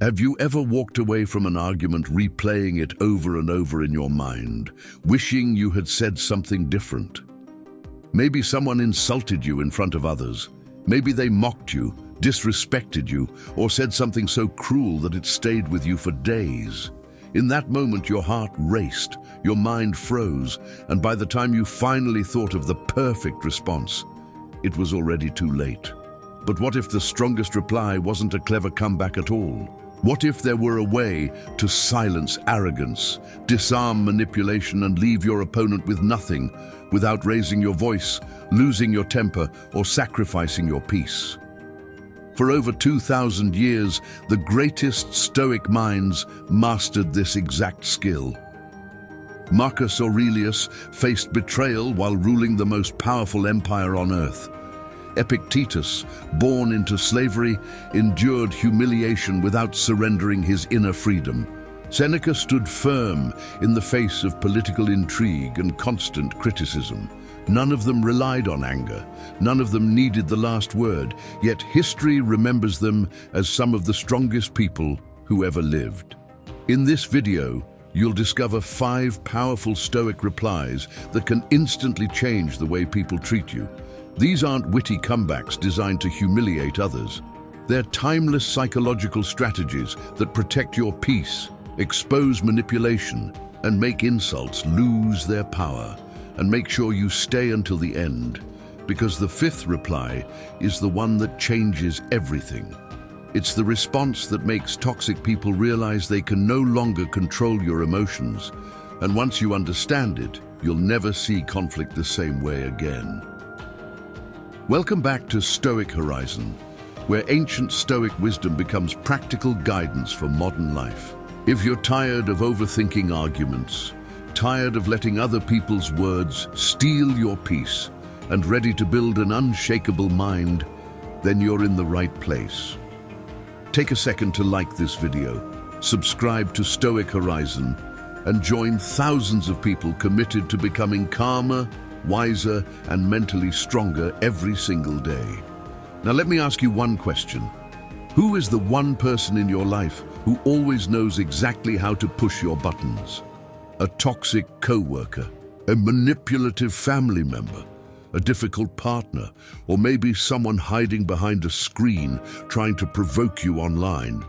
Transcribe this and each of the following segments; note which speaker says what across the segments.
Speaker 1: Have you ever walked away from an argument replaying it over and over in your mind, wishing you had said something different? Maybe someone insulted you in front of others. Maybe they mocked you, disrespected you, or said something so cruel that it stayed with you for days. In that moment, your heart raced, your mind froze, and by the time you finally thought of the perfect response, it was already too late. But what if the strongest reply wasn't a clever comeback at all? What if there were a way to silence arrogance, disarm manipulation, and leave your opponent with nothing without raising your voice, losing your temper, or sacrificing your peace? For over 2,000 years, the greatest Stoic minds mastered this exact skill. Marcus Aurelius faced betrayal while ruling the most powerful empire on earth. Epictetus, born into slavery, endured humiliation without surrendering his inner freedom. Seneca stood firm in the face of political intrigue and constant criticism. None of them relied on anger. None of them needed the last word, yet history remembers them as some of the strongest people who ever lived. In this video, you'll discover 5 powerful Stoic replies that can instantly change the way people treat you. These aren't witty comebacks designed to humiliate others. They're timeless psychological strategies that protect your peace, expose manipulation, and make insults lose their power. And make sure you stay until the end, because the 5th reply is the one that changes everything. It's the response that makes toxic people realize they can no longer control your emotions. And once you understand it, you'll never see conflict the same way again. Welcome back to Stoic Horizon, where ancient Stoic wisdom becomes practical guidance for modern life. If you're tired of overthinking arguments, tired of letting other people's words steal your peace, and ready to build an unshakable mind, then you're in the right place. Take a second to like this video, subscribe to Stoic Horizon, and join thousands of people committed to becoming calmer, wiser, and mentally stronger every single day. Now let me ask you one question. Who is the one person in your life who always knows exactly how to push your buttons? A toxic co-worker, a manipulative family member, a difficult partner, or maybe someone hiding behind a screen trying to provoke you online.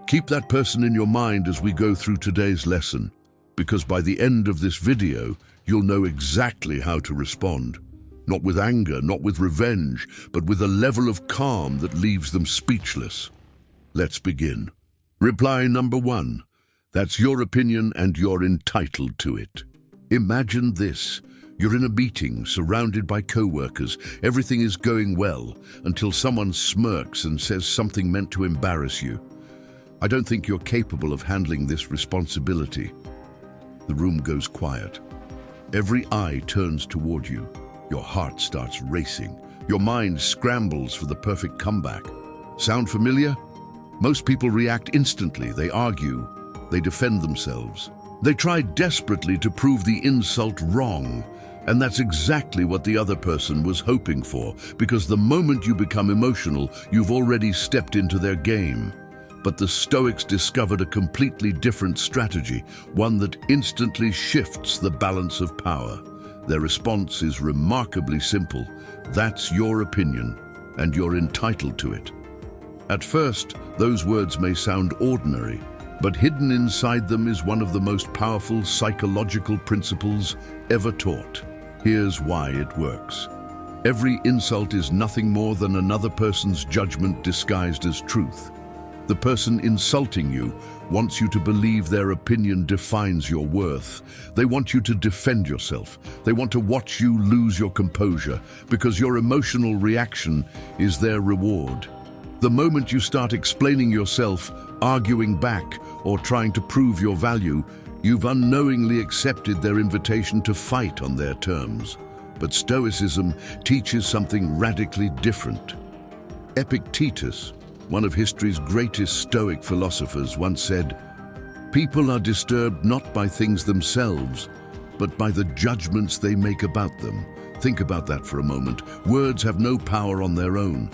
Speaker 1: Keep that person in your mind as we go through today's lesson, because by the end of this video, you'll know exactly how to respond. Not with anger, not with revenge, but with a level of calm that leaves them speechless. Let's begin. Reply number 1. That's your opinion and you're entitled to it. Imagine this. You're in a meeting, surrounded by co-workers. Everything is going well, until someone smirks and says something meant to embarrass you. I don't think you're capable of handling this responsibility. The room goes quiet. Every eye turns toward you. Your heart starts racing. Your mind scrambles for the perfect comeback. Sound familiar? Most people react instantly. They argue. They defend themselves. They try desperately to prove the insult wrong. And that's exactly what the other person was hoping for, because the moment you become emotional, you've already stepped into their game. But the Stoics discovered a completely different strategy, one that instantly shifts the balance of power. Their response is remarkably simple. That's your opinion, and you're entitled to it. At first, those words may sound ordinary, but hidden inside them is one of the most powerful psychological principles ever taught. Here's why it works. Every insult is nothing more than another person's judgment disguised as truth. The person insulting you wants you to believe their opinion defines your worth. They want you to defend yourself. They want to watch you lose your composure, because your emotional reaction is their reward. The moment you start explaining yourself, arguing back, or trying to prove your value, you've unknowingly accepted their invitation to fight on their terms. But Stoicism teaches something radically different. Epictetus, one of history's greatest Stoic philosophers, once said, "People are disturbed not by things themselves, but by the judgments they make about them." Think about that for a moment. Words have no power on their own.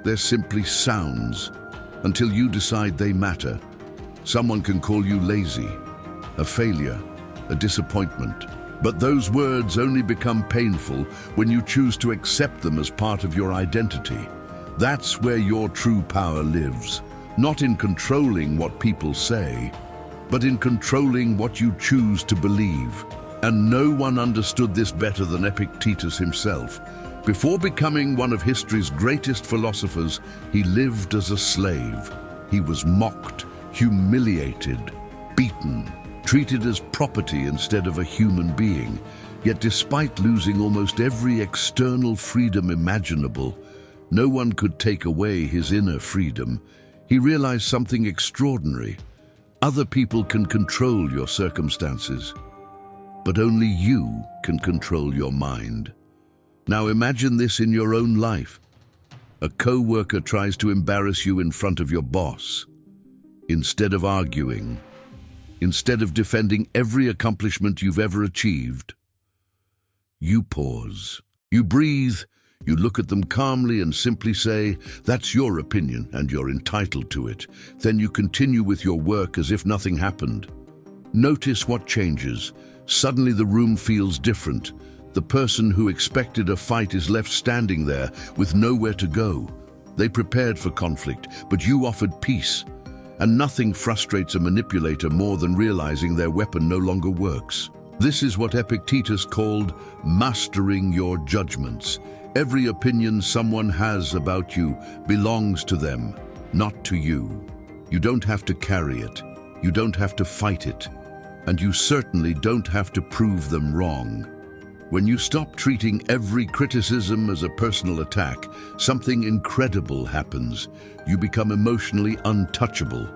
Speaker 1: They're simply sounds. until you decide they matter. Someone can call you lazy, a failure, a disappointment. But those words only become painful when you choose to accept them as part of your identity. That's where your true power lives, not in controlling what people say, but in controlling what you choose to believe. And no one understood this better than Epictetus himself. Before becoming one of history's greatest philosophers, he lived as a slave. He was mocked, humiliated, beaten, treated as property instead of a human being. Yet despite losing almost every external freedom imaginable, no one could take away his inner freedom. He realized something extraordinary. Other people can control your circumstances, but only you can control your mind. Now imagine this in your own life. A co-worker tries to embarrass you in front of your boss. Instead of arguing, instead of defending every accomplishment you've ever achieved, you pause. You breathe, you look at them calmly and simply say, "That's your opinion and you're entitled to it." Then you continue with your work as if nothing happened. Notice what changes. Suddenly the room feels different. The person who expected a fight is left standing there with nowhere to go. They prepared for conflict, but you offered peace. And nothing frustrates a manipulator more than realizing their weapon no longer works. This is what Epictetus called mastering your judgments. Every opinion someone has about you belongs to them, not to you. You don't have to carry it. You don't have to fight it. And you certainly don't have to prove them wrong. When you stop treating every criticism as a personal attack, something incredible happens. You become emotionally untouchable,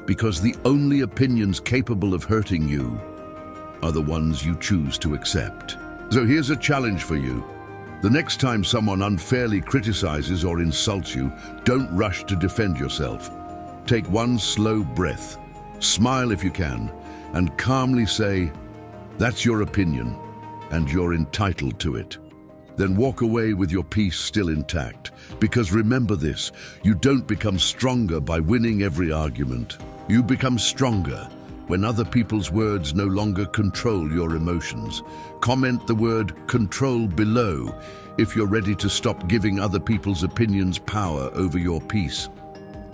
Speaker 1: because the only opinions capable of hurting you are the ones you choose to accept. So here's a challenge for you. The next time someone unfairly criticizes or insults you, don't rush to defend yourself. Take one slow breath, smile if you can, and calmly say, "That's your opinion, and you're entitled to it." Then walk away with your peace still intact. Because remember this, you don't become stronger by winning every argument. You become stronger when other people's words no longer control your emotions. Comment the word "control" below if you're ready to stop giving other people's opinions power over your peace.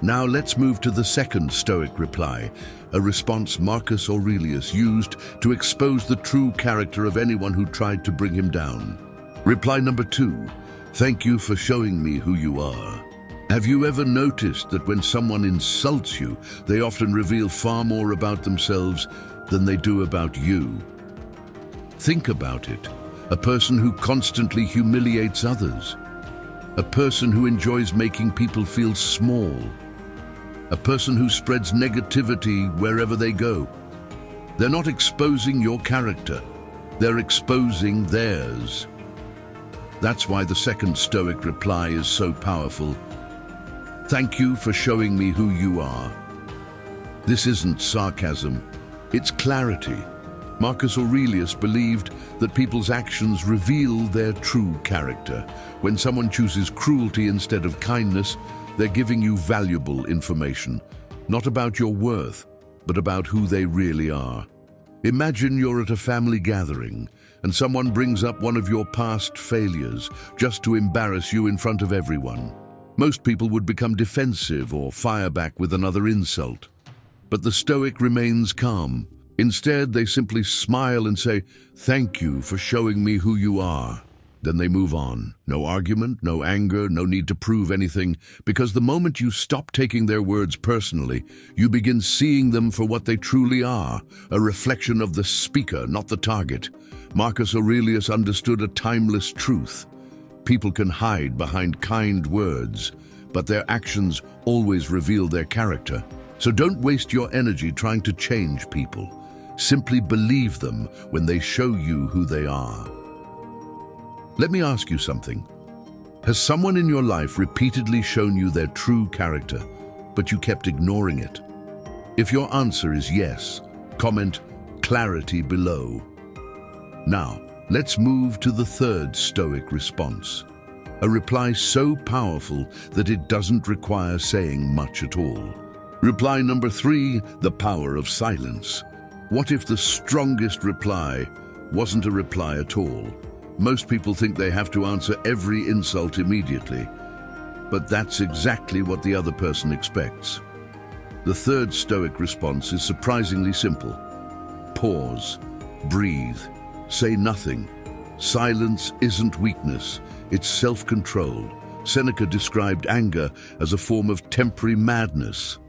Speaker 1: Now let's move to the second Stoic reply, a response Marcus Aurelius used to expose the true character of anyone who tried to bring him down. Reply number 2, "Thank you for showing me who you are." Have you ever noticed that when someone insults you, they often reveal far more about themselves than they do about you? Think about it. A person who constantly humiliates others. A person who enjoys making people feel small. A person who spreads negativity wherever they go. They're not exposing your character. They're exposing theirs. That's why the second Stoic reply is so powerful. Thank you for showing me who you are. This isn't sarcasm, it's clarity. Marcus Aurelius believed that people's actions reveal their true character. When someone chooses cruelty instead of kindness, they're giving you valuable information, not about your worth, but about who they really are. Imagine you're at a family gathering and someone brings up one of your past failures just to embarrass you in front of everyone. Most people would become defensive or fire back with another insult. But the Stoic remains calm. Instead, they simply smile and say, "Thank you for showing me who you are." Then they move on. No argument, no anger, no need to prove anything, because the moment you stop taking their words personally, you begin seeing them for what they truly are, a reflection of the speaker, not the target. Marcus Aurelius understood a timeless truth. People can hide behind kind words, but their actions always reveal their character. So don't waste your energy trying to change people. Simply believe them when they show you who they are. Let me ask you something. Has someone in your life repeatedly shown you their true character, but you kept ignoring it? If your answer is yes, comment "clarity" below. Now, let's move to the third Stoic response. A reply so powerful that it doesn't require saying much at all. Reply number 3, the power of silence. What if the strongest reply wasn't a reply at all? Most people think they have to answer every insult immediately, but that's exactly what the other person expects. The third Stoic response is surprisingly simple. Pause, breathe, say nothing. Silence isn't weakness, it's self-control. Seneca described anger as a form of temporary madness.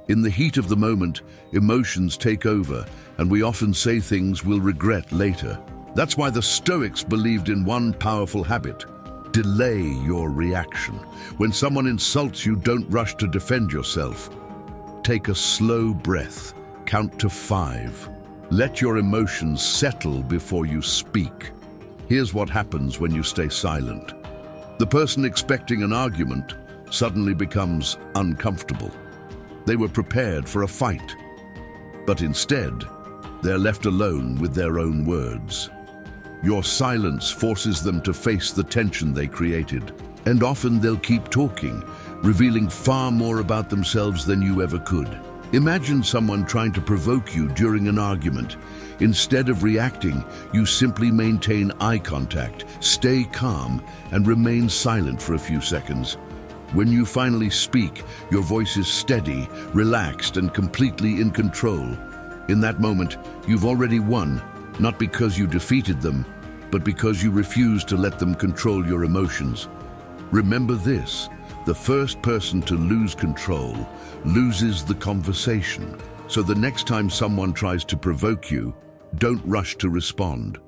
Speaker 1: In the heat of the moment, emotions take over, and we often say things we'll regret later. That's why the Stoics believed in one powerful habit: delay your reaction. When someone insults you, don't rush to defend yourself. Take a slow breath, count to 5. Let your emotions settle before you speak. Here's what happens when you stay silent. The person expecting an argument suddenly becomes uncomfortable. They were prepared for a fight, but instead, they're left alone with their own words. Your silence forces them to face the tension they created, and often they'll keep talking, revealing far more about themselves than you ever could. Imagine someone trying to provoke you during an argument. Instead of reacting, you simply maintain eye contact, stay calm, and remain silent for a few seconds. When you finally speak, your voice is steady, relaxed, and completely in control. In that moment, you've already won, not because you defeated them, but because you refused to let them control your emotions. Remember this: the first person to lose control loses the conversation. So the next time someone tries to provoke you, don't rush to respond.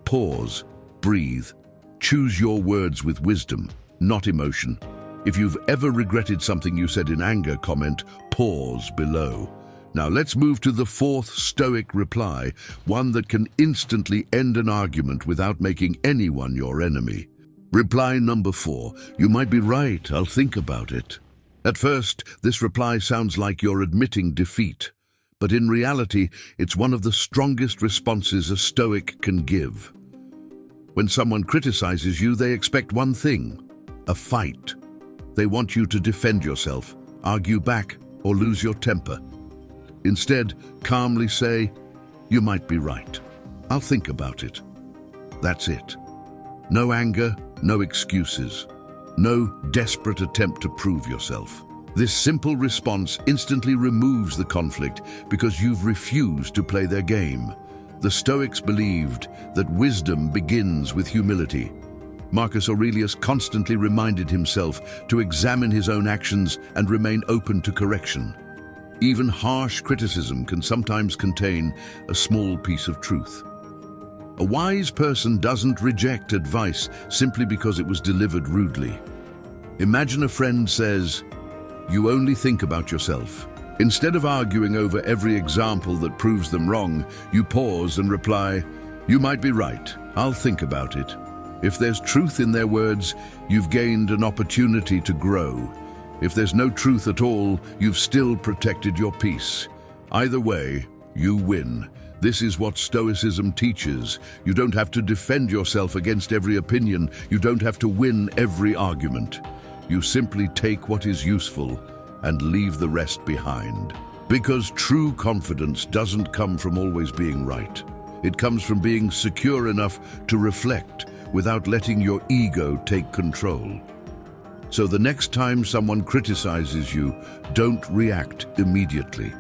Speaker 1: Pause, breathe, choose your words with wisdom, not emotion. If you've ever regretted something you said in anger, comment pause below. Now let's move to the fourth Stoic reply, one that can instantly end an argument without making anyone your enemy. Reply number 4, you might be right, I'll think about it. At first, this reply sounds like you're admitting defeat, but in reality, it's one of the strongest responses a Stoic can give. When someone criticizes you, they expect one thing: a fight. They want you to defend yourself, argue back, or lose your temper. Instead, calmly say, you might be right. I'll think about it. That's it. No anger, no excuses. No desperate attempt to prove yourself. This simple response instantly removes the conflict because you've refused to play their game. The Stoics believed that wisdom begins with humility. Marcus Aurelius constantly reminded himself to examine his own actions and remain open to correction. Even harsh criticism can sometimes contain a small piece of truth. A wise person doesn't reject advice simply because it was delivered rudely. Imagine a friend says, "You only think about yourself." Instead of arguing over every example that proves them wrong, you pause and reply, "You might be right. I'll think about it." If there's truth in their words, you've gained an opportunity to grow. If there's no truth at all, you've still protected your peace. Either way, you win. This is what Stoicism teaches. You don't have to defend yourself against every opinion. You don't have to win every argument. You simply take what is useful and leave the rest behind. Because true confidence doesn't come from always being right. It comes from being secure enough to reflect without letting your ego take control. So the next time someone criticizes you, don't react immediately.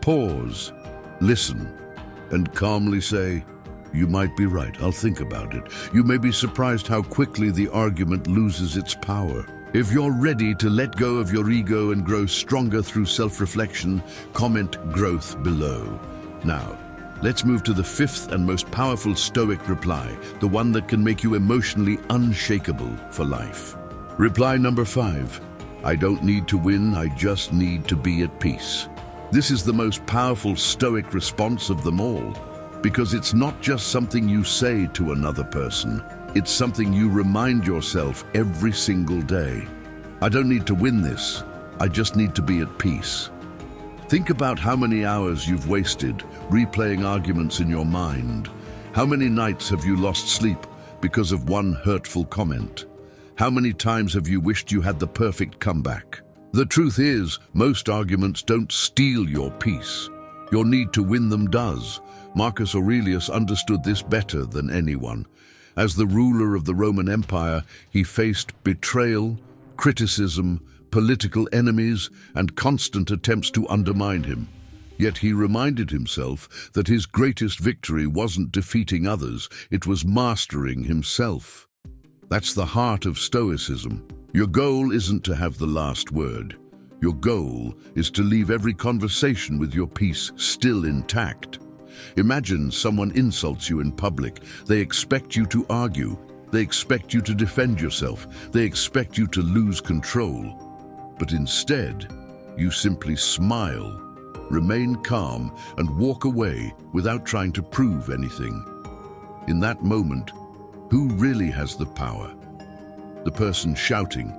Speaker 1: Pause, listen, and calmly say, "You might be right, I'll think about it." You may be surprised how quickly the argument loses its power. If you're ready to let go of your ego and grow stronger through self-reflection, comment growth below. Now, let's move to the fifth and most powerful Stoic reply, the one that can make you emotionally unshakable for life. Reply number 5, I don't need to win, I just need to be at peace. This is the most powerful Stoic response of them all, because it's not just something you say to another person, it's something you remind yourself every single day. I don't need to win this, I just need to be at peace. Think about how many hours you've wasted replaying arguments in your mind. How many nights have you lost sleep because of one hurtful comment? How many times have you wished you had the perfect comeback? The truth is, most arguments don't steal your peace. Your need to win them does. Marcus Aurelius understood this better than anyone. As the ruler of the Roman Empire, he faced betrayal, criticism, political enemies, and constant attempts to undermine him. Yet he reminded himself that his greatest victory wasn't defeating others, it was mastering himself. That's the heart of Stoicism. Your goal isn't to have the last word. Your goal is to leave every conversation with your peace still intact. Imagine someone insults you in public. They expect you to argue. They expect you to defend yourself. They expect you to lose control. But instead, you simply smile, remain calm, and walk away without trying to prove anything. In that moment, who really has the power? The person shouting,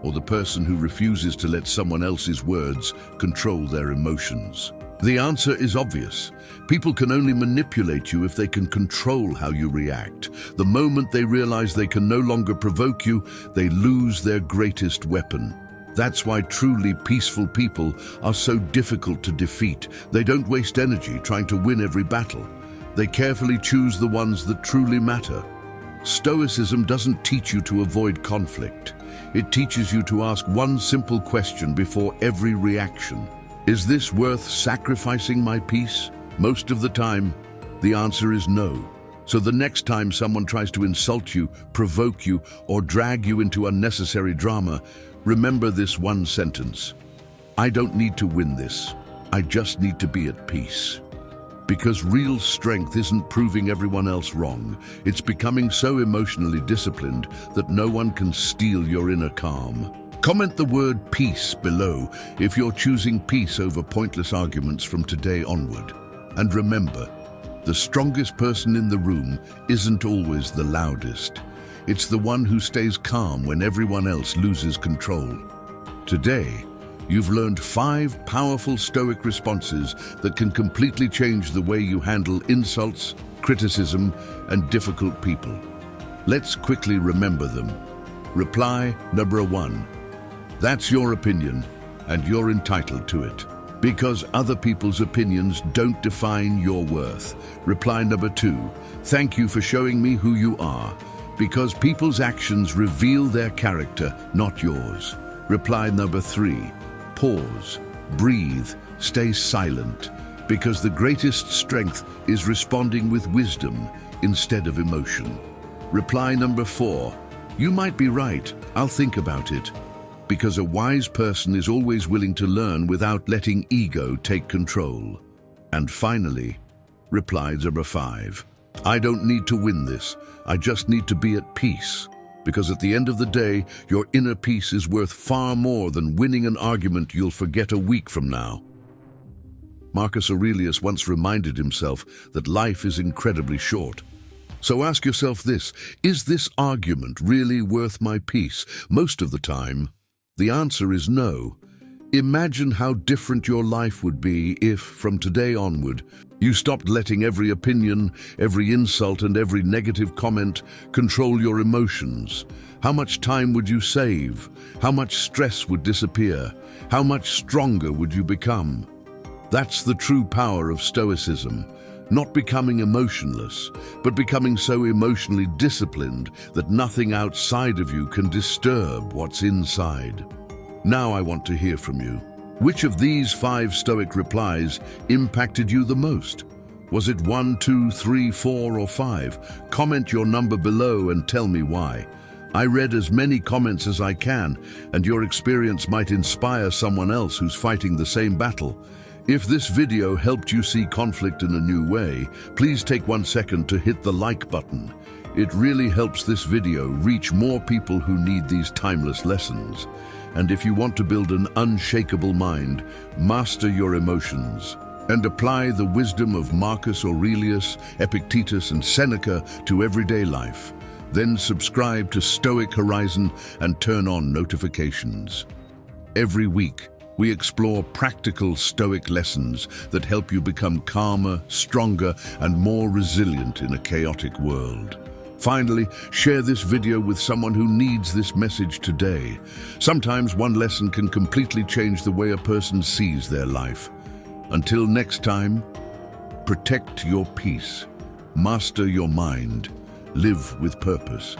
Speaker 1: or the person who refuses to let someone else's words control their emotions? The answer is obvious. People can only manipulate you if they can control how you react. The moment they realize they can no longer provoke you, they lose their greatest weapon. That's why truly peaceful people are so difficult to defeat. They don't waste energy trying to win every battle. They carefully choose the ones that truly matter. Stoicism doesn't teach you to avoid conflict. It teaches you to ask one simple question before every reaction. Is this worth sacrificing my peace? Most of the time, the answer is no. So the next time someone tries to insult you, provoke you, or drag you into unnecessary drama, remember this one sentence. I don't need to win this. I just need to be at peace. Because real strength isn't proving everyone else wrong. It's becoming so emotionally disciplined that no one can steal your inner calm. Comment the word peace below if you're choosing peace over pointless arguments from today onward. And remember, the strongest person in the room isn't always the loudest. It's the one who stays calm when everyone else loses control. Today, you've learned 5 powerful Stoic responses that can completely change the way you handle insults, criticism, and difficult people. Let's quickly remember them. Reply number 1. That's your opinion, and you're entitled to it. Because other people's opinions don't define your worth. Reply number 2. Thank you for showing me who you are. Because people's actions reveal their character, not yours. Reply number 3. Pause, breathe, stay silent. Because the greatest strength is responding with wisdom instead of emotion. Reply number 4. You might be right, I'll think about it. Because a wise person is always willing to learn without letting ego take control. And finally, reply number 5. I don't need to win this. I just need to be at peace. Because at the end of the day, your inner peace is worth far more than winning an argument you'll forget a week from now. Marcus Aurelius once reminded himself that life is incredibly short. So ask yourself this, is this argument really worth my peace? Most of the time, the answer is no. Imagine how different your life would be if, from today onward, you stopped letting every opinion, every insult, and every negative comment control your emotions. How much time would you save? How much stress would disappear? How much stronger would you become? That's the true power of Stoicism. Not becoming emotionless, but becoming so emotionally disciplined that nothing outside of you can disturb what's inside. Now I want to hear from you. Which of these 5 Stoic replies impacted you the most? Was it 1, 2, 3, 4, or 5? Comment your number below and tell me why. I read as many comments as I can, and your experience might inspire someone else who's fighting the same battle. If this video helped you see conflict in a new way, please take 1 second to hit the like button. It really helps this video reach more people who need these timeless lessons. And if you want to build an unshakable mind, master your emotions, and apply the wisdom of Marcus Aurelius, Epictetus, and Seneca to everyday life, then subscribe to Stoic Horizon and turn on notifications. Every week, we explore practical Stoic lessons that help you become calmer, stronger, and more resilient in a chaotic world. Finally, share this video with someone who needs this message today. Sometimes one lesson can completely change the way a person sees their life. Until next time, protect your peace, master your mind, live with purpose.